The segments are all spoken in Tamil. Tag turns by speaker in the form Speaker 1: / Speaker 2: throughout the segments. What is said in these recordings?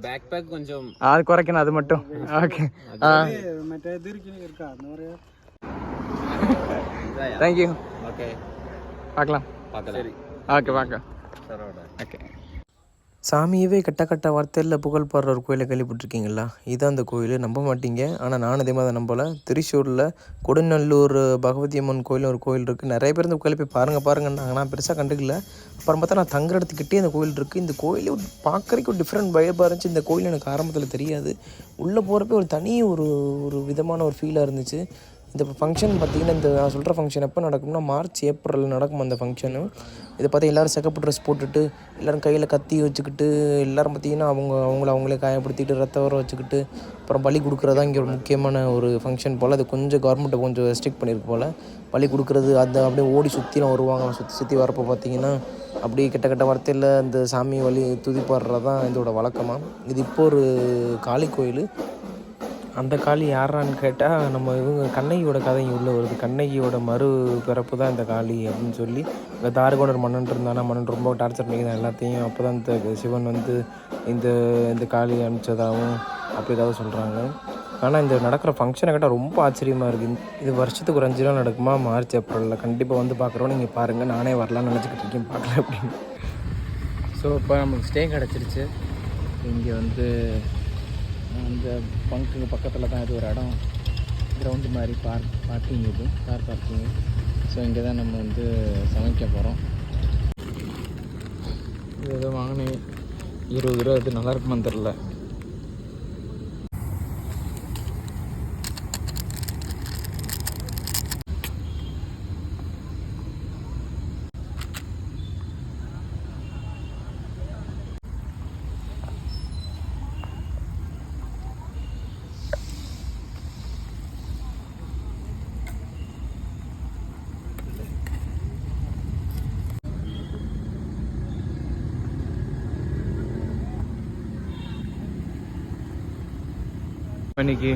Speaker 1: பேக் பேக் கொஞ்சம்
Speaker 2: அது குறைக்கணும், அது மட்டும். Okay, thank you.
Speaker 1: ஓகே,
Speaker 2: பார்க்கலாம்.
Speaker 1: சரி,
Speaker 2: ஓகே, பார்க்கலாம். ஓகே.
Speaker 3: சாமியவே கட்ட வார்த்தையில் புகழ் பாடுற ஒரு கோயிலை கேள்விப்பட்டிருக்கீங்களா? இதுதான் அந்த கோயில். நம்ப மாட்டீங்க, ஆனால் நானும் அதே மாதிரி தான் நம்பலை. திருச்சூரில் கொடுநல்லூர் பகவதி அம்மன் கோயில் ஒரு கோயில் இருக்குது. நிறைய பேர் இந்த கோயிலை போய் பாருங்கன்னாங்க. நான் பெருசாக கண்டுக்கல. அப்புறம் பார்த்தா நான் தங்குற இடத்துக்கிட்டே இந்த கோயில் இருக்குது. இந்த கோயிலே பார்க்குறதுக்கு ஒரு டிஃப்ரெண்ட் வைபாக இருந்துச்சு. இந்த கோயில் எனக்கு ஆரம்பத்தில் தெரியாது. உள்ளே போகிறப்ப ஒரு தனி ஒரு விதமான ஒரு ஃபீலாக இருந்துச்சு. இந்த ஃபங்க்ஷன் பார்த்திங்கன்னா, இந்த நான் சொல்கிற ஃபங்க்ஷன் எப்போ நடக்கும்னா மார்ச் ஏப்ரலில் நடக்கும் அந்த ஃபங்க்ஷனு. இதை பார்த்து எல்லோரும் சிகப்பு ட்ரெஸ் போட்டுட்டு, எல்லோரும் கையில் கத்தி வச்சுக்கிட்டு, எல்லோரும் பார்த்திங்கன்னா அவங்களே காயப்படுத்திட்டு ரத்த வர வச்சுக்கிட்டு அப்புறம் பலி கொடுக்குறதா இங்கே ஒரு முக்கியமான ஒரு ஃபங்க்ஷன் போல். அது கொஞ்சம் கவர்மெண்ட்டை கொஞ்சம் ரெஸ்ட்ரிக்ட் பண்ணியிருக்கு போல். பலி கொடுக்குறது அதை அப்படியே ஓடி சுற்றிலாம் வருவாங்க. சுற்றி வரப்போ பார்த்திங்கன்னா அப்படியே கெட்ட வார்த்தையில் அந்த சாமி வழி துதிப்பாடுறது தான் இதோட வழக்கமாக. இது இப்போ ஒரு காளி கோயில். அந்த காளி யாரான்னு கேட்டால் நம்ம இவங்க கண்ணகியோட கதை இங்கே உள்ளே வருது. கண்ணகியோட மறு பிறப்பு தான் இந்த காளி அப்படின்னு சொல்லி. இந்த தாரகோடர் மன்னன் இருந்தானா, மன்னன் ரொம்ப டார்ச்சர் பண்ணிக்கிறான் எல்லாத்தையும். அப்போ தான் இந்த சிவன் வந்து இந்த காளி அனுப்பிச்சதாகவும் அப்படி ஏதாவது சொல்கிறாங்க. ஆனால் இந்த நடக்கிற ஃபங்க்ஷனை கேட்டால் ரொம்ப ஆச்சரியமாக இருக்குது. இது வருஷத்துக்கு ஒரு 5 நாள் நடக்குமா, மார்ச் ஏப்ரலில். கண்டிப்பாக வந்து பார்க்குறோம். நீங்கள் பாருங்கள். நானே வரலான்னு நினச்சிக்கிட்டு இருக்கேன், பார்க்கல அப்படின்னு.
Speaker 2: ஸோ இப்போ நமக்கு ஸ்டே கிடச்சிருச்சு. இங்கே வந்து அந்த பங்குக்கு பக்கத்தில் தான் இது ஒரு இடம், கிரவுண்டு மாதிரி பார்க்கிங், இது கார் பார்க்கிங்கு. ஸோ இங்கே தான் நம்ம வந்து சமைக்க போகிறோம். இது ஏதோ வாங்கினேன் 20 ரூபா. அது நல்லா இருக்குமான்னு தெரில. இன்னைக்கு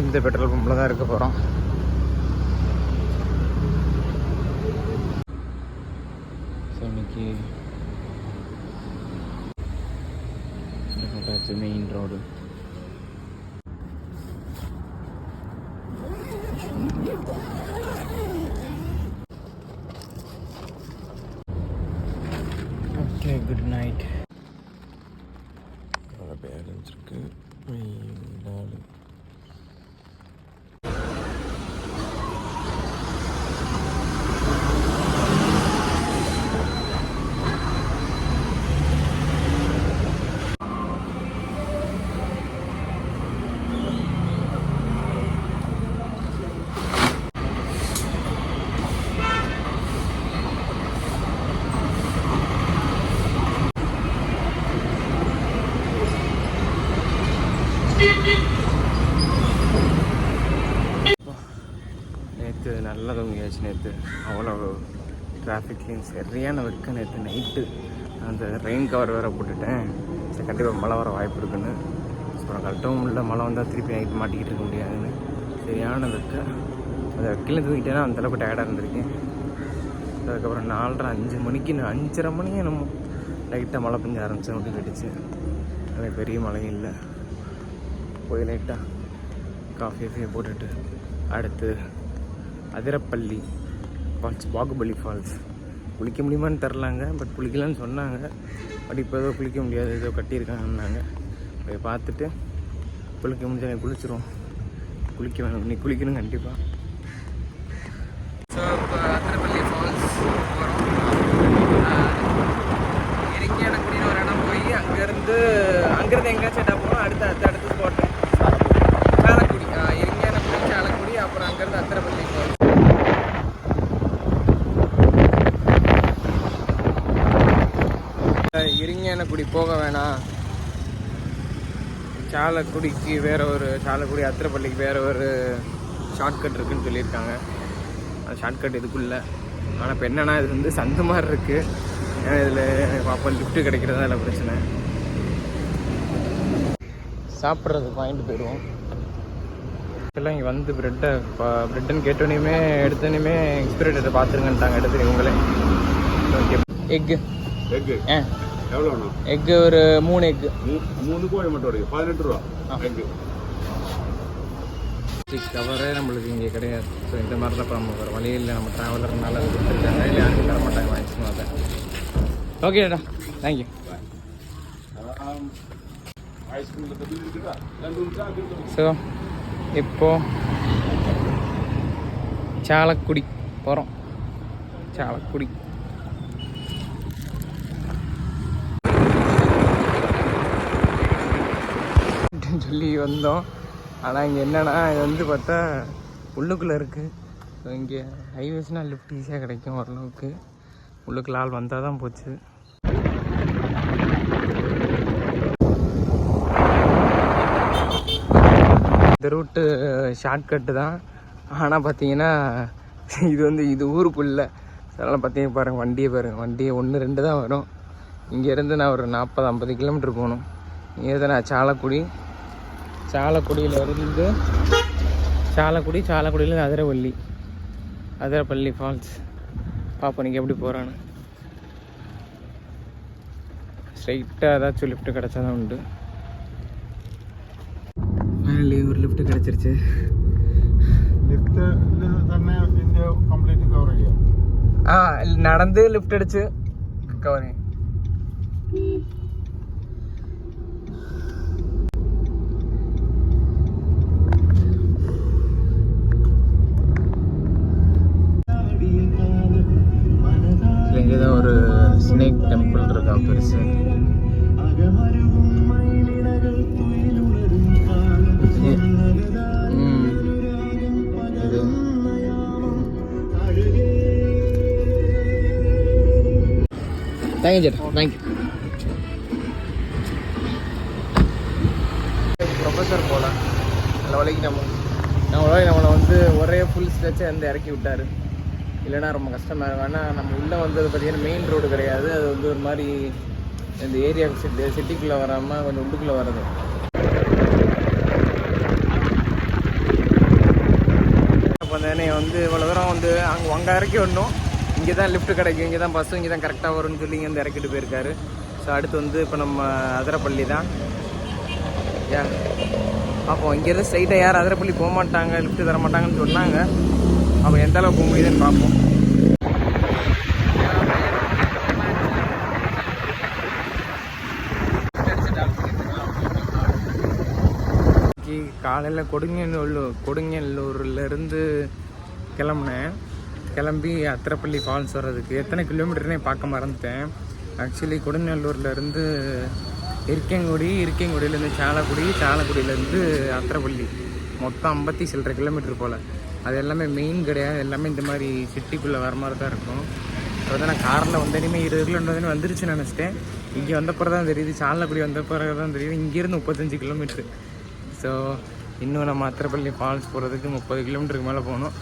Speaker 2: இந்த பெட்ரோல் பம்பில் தான் இருக்க போகிறோம். ஸோ இன்னைக்கு main road. Okay, good night.
Speaker 3: Balance இருக்குது.
Speaker 2: நேற்று நல்லா தூங்கியாச்சு. நேற்று அவ்வளோ டிராஃபிக்லேயும் சரியான வெக்க. நேற்று நைட்டு அந்த ரெயின் கவர் வேறு போட்டுட்டேன். சரி, கண்டிப்பாக மழை வர வாய்ப்பு இருக்குன்னு. அப்புறம் கரெக்டாகவும் இல்லை, மழை வந்தால் திருப்பி நைட்டு மாட்டிக்கிட்டு இருக்க முடியாதுன்னு சரியான வெக்க. அதை வெக்கில் தூங்கிட்டேன்னா அந்தளவுக்கு டயர்டாக இருந்திருக்கேன். அதுக்கப்புறம் 4:30 5 மணிக்கு 5:30 மணிக்கு நம்ம லைட்டாக மழை பெஞ்ச ஆரம்பித்தேன். அப்படி கட்டிச்சு. அது பெரிய மழையும் இல்லை. போய் லைட்டாக காஃபியை போட்டுட்டு அடுத்து அதிரப்பள்ளி ஃபால்ஸ், பாகுபலி ஃபால்ஸ். குளிக்க முடியுமான்னு தெரிலாங்க, பட் குளிக்கலான்னு சொன்னாங்க. பட் இப்போ ஏதோ குளிக்க முடியாது, ஏதோ கட்டியிருக்காங்கன்னாங்க. போய் பார்த்துட்டு குளிக்க முடிஞ்சால் குளிச்சிரும். குளிக்க வேணும், நீ குளிக்கணும் கண்டிப்பாக. ஸோ இப்போ அதிரப்பள்ளி ஃபால்ஸ் போகிறோம். இறங்கியானக்குடின்னு ஒரு இடம் போய் அங்கேருந்து எங்கேயாச்சும் இடம் போகிறோம். அடுத்த ஸ்பாட்டு சாலக்குடி. இறங்கியானக்குடி, சாலக்குடி, அப்புறம் அங்கேருந்து அதிரப்பள்ளி ஃபால்ஸ். இறங்கியானக்குடி போக வேணாம், சாலக்குடிக்கு வேறு ஒரு, சாலக்குடி அதிரப்பள்ளிக்கு வேறு ஒரு ஷார்ட்கட் இருக்குதுன்னு சொல்லியிருக்காங்க. அந்த ஷார்ட்கட் இதுக்குள்ளே. ஆனால் இப்போ என்னென்னா இது வந்து சந்து மாதிரி இருக்குது. ஏன்னா இதில் பாப்பா லிஃப்ட்டு கிடைக்கிறதா இல்லை பிரச்சனை. சாப்பிட்றது வாங்கிட்டு போயிடுவோம். எல்லாம் இங்கே வந்து ப்ரெட்டுன்னு கேட்டோன்னே எடுத்தோன்னே எக்ஸ்பிரி டேட்டை பார்த்துருங்கன்ட்டாங்க. எடுத்து இவங்களே. ஓகே, எக்கு
Speaker 1: எவ்வளோ வேணும்?
Speaker 2: எக்கு ஒரு 3 எக்கு.
Speaker 1: 3 கோழி மட்டும் வரைக்கும் 18 ரூபா எக்கு.
Speaker 2: கவரே நம்மளுக்கு இங்கே கிடையாது. ஸோ இந்த மாதிரி தான் இப்போ நம்ம ஒரு வழியில் நம்ம ட்ராவலர்னால அது கொடுத்துருக்காங்க. இல்லை யாருக்கும் தர மாட்டாங்க, வாங்கிக்கணும் அதை. ஓகேடா, தேங்க்யூ. ஸோ இப்போ சாலக்குடி போகிறோம். சாலக்குடி சொல்லி வந்தோம். ஆனால் இங்கே என்னென்னா இது வந்து பார்த்தா உள்ளுக்குள்ளே இருக்குது. ஸோ இங்கே ஹைவேஸ்னால் லிஃப்ட் ஈஸியாக கிடைக்கும் ஓரளவுக்கு. உள்ளுக்குள்ள ஆள் வந்தால் தான் போச்சு. இந்த ரூட்டு ஷார்ட்கட்டு தான். ஆனால் பார்த்தீங்கன்னா இது வந்து இது ஊருக்குள்ள. அதனால் பார்த்தீங்கன்னா பாருங்கள், வண்டியை பாருங்கள், வண்டியை 1-2 தான் வரும். இங்கேருந்து நான் ஒரு 40-50 கிலோமீட்டர் போகணும். இங்கே நான் சாலக்குடியிலேருந்து சாலக்குடியிலேருந்து அதிரப்பள்ளி ஃபால்ஸ் பார்ப்போம். நீங்கள் எப்படி போகிறான்னு ஸ்ட்ரைட்டாக ஏதாச்சும் லிஃப்ட்டு கிடச்சா தான் உண்டு. ஃபைனலி ஒரு லிஃப்ட்டு கிடச்சிருச்சு. நடந்து லிஃப்ட் அடிச்சு கவர். இங்கேதான் ஒரு ஸ்னேக் டெம்பிள் இருக்கா பெருசு. தேங்க்யூ சேட்டா, தேங்க்யூ. ப்ரொஃபஸர் போல நல்ல வழிக்கு நம்மளை வந்து ஒரே ஃபுல் ஸ்ட்ரெச்சை வந்து இறக்கி விட்டார். இல்லைன்னா ரொம்ப கஷ்டமாக இருக்கும். ஆனால் நம்ம உள்ளே வந்தது பார்த்திங்கன்னா மெயின் ரோடு கிடையாது. அது வந்து ஒரு மாதிரி இந்த ஏரியா சிட்டிக்குள்ளே வராமல் கொஞ்சம் உள்ளுக்குள்ளே வருது. அப்போ அந்த என்னை வந்து இவ்வளோ தூரம் வந்து அங்கே இறக்கி விடணும். இங்கே தான் லிஃப்ட் கிடைக்கும், இங்கே தான் பஸ்ஸும் இங்கே தான் கரெக்டாக வரும்னு சொல்லி இங்கே வந்து இறக்கிட்டு போயிருக்காரு. ஸோ அடுத்து வந்து இப்போ நம்ம அதிரப்பள்ளி தான். அப்போ இங்கேருந்து ஸ்ட்ரைட்டாக யார் அதிரப்பள்ளி போக மாட்டாங்க, லிஃப்ட்டு தர மாட்டாங்கன்னு சொன்னாங்க. அப்போ எந்த அளவுக்கு போக முடியுதுன்னு பார்ப்போம். காலையில் கொடுங்கல்லூர்லேருந்து கிளம்பி அதிரப்பள்ளி ஃபால்ஸ் வர்றதுக்கு எத்தனை கிலோமீட்டர்னே பார்க்க மறந்துட்டேன். ஆக்சுவலி கொடுங்கல்லூர்லேருந்து இருக்கங்குடியிலேருந்து சாலக்குடியிலேருந்து அதிரப்பள்ளி மொத்தம் 50 சில்லரை கிலோமீட்டர் போல். அது எல்லாமே மெயின் கிடையாது, எல்லாமே இந்த மாதிரி சிட்டிக்குள்ளே வர மாதிரி தான் இருக்கும். அதான் நான் காரில் வந்த இனிமேல் 20 கிலோமீட்டர் வந்துருச்சுன்னு நினச்சிட்டேன். இங்கே வந்த பிறகு தான் தெரியுது, சாலக்குடி வந்த பிறகு தான் தெரியுது இங்கேருந்து 35 கிலோமீட்ரு. ஸோ இன்னும் நம்ம அதிரப்பள்ளி ஃபால்ஸ் போகிறதுக்கு 30 கிலோமீட்டருக்கு மேலே போகணும்.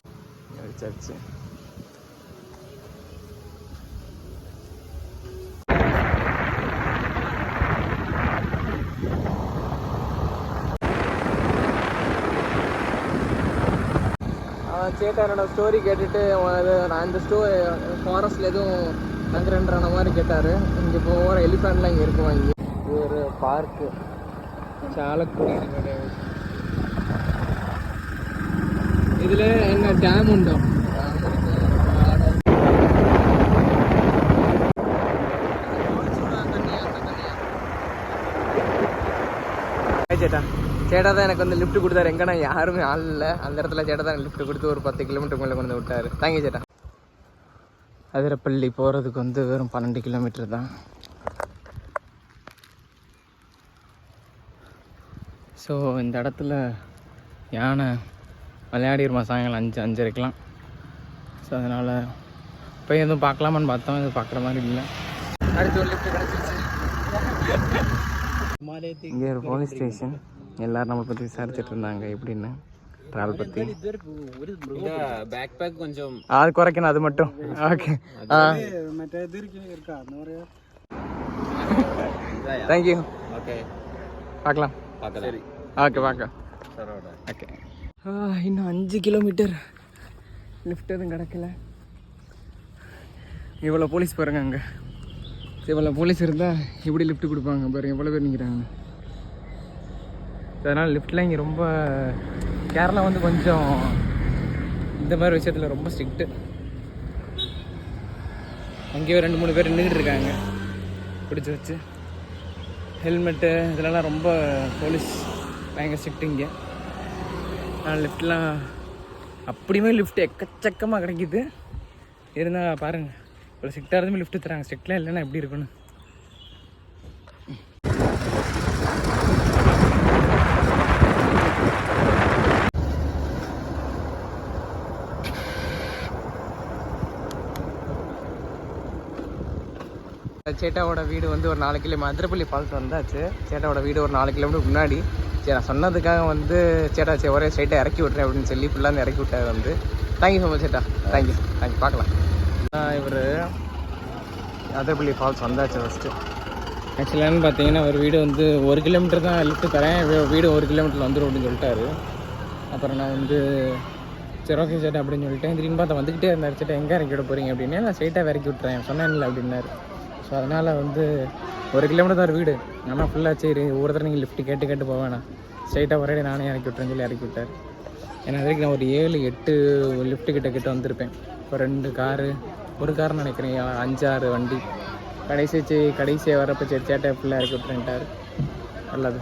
Speaker 2: சர்ச்சு சேட்டா என்னோட ஸ்டோரி கேட்டுட்டு நான் இந்த ஃபாரஸ்ட்டில் எதுவும் தங்குறேன்ற மாதிரி கேட்டார். இங்கே போகிற எலிஃபெண்ட்லாம் இங்கே இருக்குமா? இங்கே இது ஒரு பார்க்கு சாலக்குடி. இதில் என்ன டேம் உண்டோ? சேட்டா தான் எனக்கு வந்து லிஃப்ட் கொடுத்தாரு. எங்கன்னா யாருமே ஆள் இல்லை அந்த இடத்துல. சேட்டா தான் லிஃப்ட் கொடுத்து ஒரு 10 கிலோமீட்டர் மேலே கொண்டு விட்டார். தேங்க்யூ சேட்டா. அதிரப்பள்ளி போகிறதுக்கு வந்து வெறும் 12 கிலோமீட்டர் தான். ஸோ இந்த இடத்துல யானை விளையாடிருமா சாயங்காலம் 5-5:30க்கெலாம். ஸோ அதனால் இப்போ எதுவும் பார்க்கலாமான்னு பார்த்தோம், இது பார்க்குற மாதிரி இல்லை. அடுத்து ஒரு லிஃப்ட் கிடச்சிருச்சு. இங்கே ஒரு போலீஸ் ஸ்டேஷன். எல்லோரும் நம்மளை பற்றி விசாரிச்சுட்டு இருந்தாங்க எப்படின்னு, ட்ராவல் பற்றி.
Speaker 4: பேக் பேக் கொஞ்சம்
Speaker 2: அது குறைக்கணும், அது மட்டும். Okay, thank you.
Speaker 4: ஓகே,
Speaker 2: பார்க்கலாம்.
Speaker 4: சரி,
Speaker 2: ஓகே, பார்க்கலாம். ஓகே, இன்னும் 5 கிலோமீட்டர். லிஃப்ட் எதுவும் கிடக்கல. இவ்வளோ போலீஸ் பாருங்க அங்கே. இவ்வளோ போலீஸ் இருந்தால் எப்படி லிஃப்ட் கொடுப்பாங்க பாருங்க, எவ்வளோ பேர் நிற்கிறாங்க. அதனால் லிஃப்ட்லாம் இங்கே ரொம்ப கேரளா வந்து கொஞ்சம் இந்த மாதிரி விஷயத்தில் ரொம்ப ஸ்ட்ரிக்ட்டு. அங்கேயே 2-3 பேர் நின்றுட்டு இருக்காங்க பிடிச்சி வச்சு. ஹெல்மெட்டு இதெல்லாம் ரொம்ப போலீஸ் பயங்கர ஸ்ட்ரிக்ட் இங்கே. ஆனால் லிஃப்ட்லாம் அப்படியுமே லிஃப்ட் எக்கச்சக்கமாக கிடைக்கிது. இருந்தால் பாருங்கள், இவ்வளோ ஸ்ட்ரிக்டாக இருந்துமே லிஃப்ட் தராங்க. ஸ்ட்ரிக்ட்லாம் இல்லைன்னா எப்படி இருக்குன்னு. சேட்டாவோட வீடு வந்து ஒரு 4 கிலோமீட்டர், மதுரப்பள்ளி ஃபால்ஸ் வந்தாச்சு. சேட்டாவோட வீடு ஒரு 4 கிலோமீட்டர் முன்னாடி. சரி, நான் சொன்னதுக்காக வந்து சேட்டா சரி ஒரே ஸ்ட்ரைட்டாக இறக்கி விட்றேன் அப்படின்னு சொல்லி ஃபுல்லாக இறக்கி விட்டார் வந்து. தேங்க்யூ ஸோ மச் சேட்டா. தேங்க்யூ பார்க்கலாம். இவர் மதுரப்பள்ளி ஃபால்ஸ் வந்தாச்சு ஃபஸ்ட்டு. ஆக்சுவலான்னு பார்த்தீங்கன்னா ஒரு வீடு வந்து 1 கிலோமீட்டர் தான் லிஃப்ட்டு தரேன், வீடு 1 கிலோமீட்டரில் வந்துடும் அப்படின்னு சொல்லிட்டாரு. அப்புறம் நான் வந்து சரி ஓகே சேட்டா அப்படின்னு சொல்லிட்டேன். திடீர்னு பார்த்தா வந்துக்கிட்டே இருந்தார். சேட்டா எங்கே இறக்கி விட போகிறீங்க அப்படின்னா, நான் ஸ்ட்ரைட்டாக இறக்கி விட்றேன் சொன்னேன்ல அப்படின்னாரு. ஸோ அதனால் வந்து 1 கிலோமீட்டர் தான் ஒரு வீடு. ஆனால் ஃபுல்லாக சரி ஒரு தடவை நீங்கள் லிஃப்ட்டு கேட்டு போக வேணாம், ஸ்ட்ரைட்டாக ஒரே நானே இறக்கி விட்றேன்னு சொல்லி இறக்கி விட்டார். ஏன்னா அது வரைக்கும் நான் ஒரு 7-8 லிஃப்ட்டு கிட்ட வந்திருப்பேன். இப்போ 2 காரு, ஒரு கார் நினைக்கிறேன், 5-6 வண்டி. கடைசியாக வரப்போ சரி சேட்டை ஃபுல்லாக இறக்கி விட்றேன்ட்டார். நல்லது.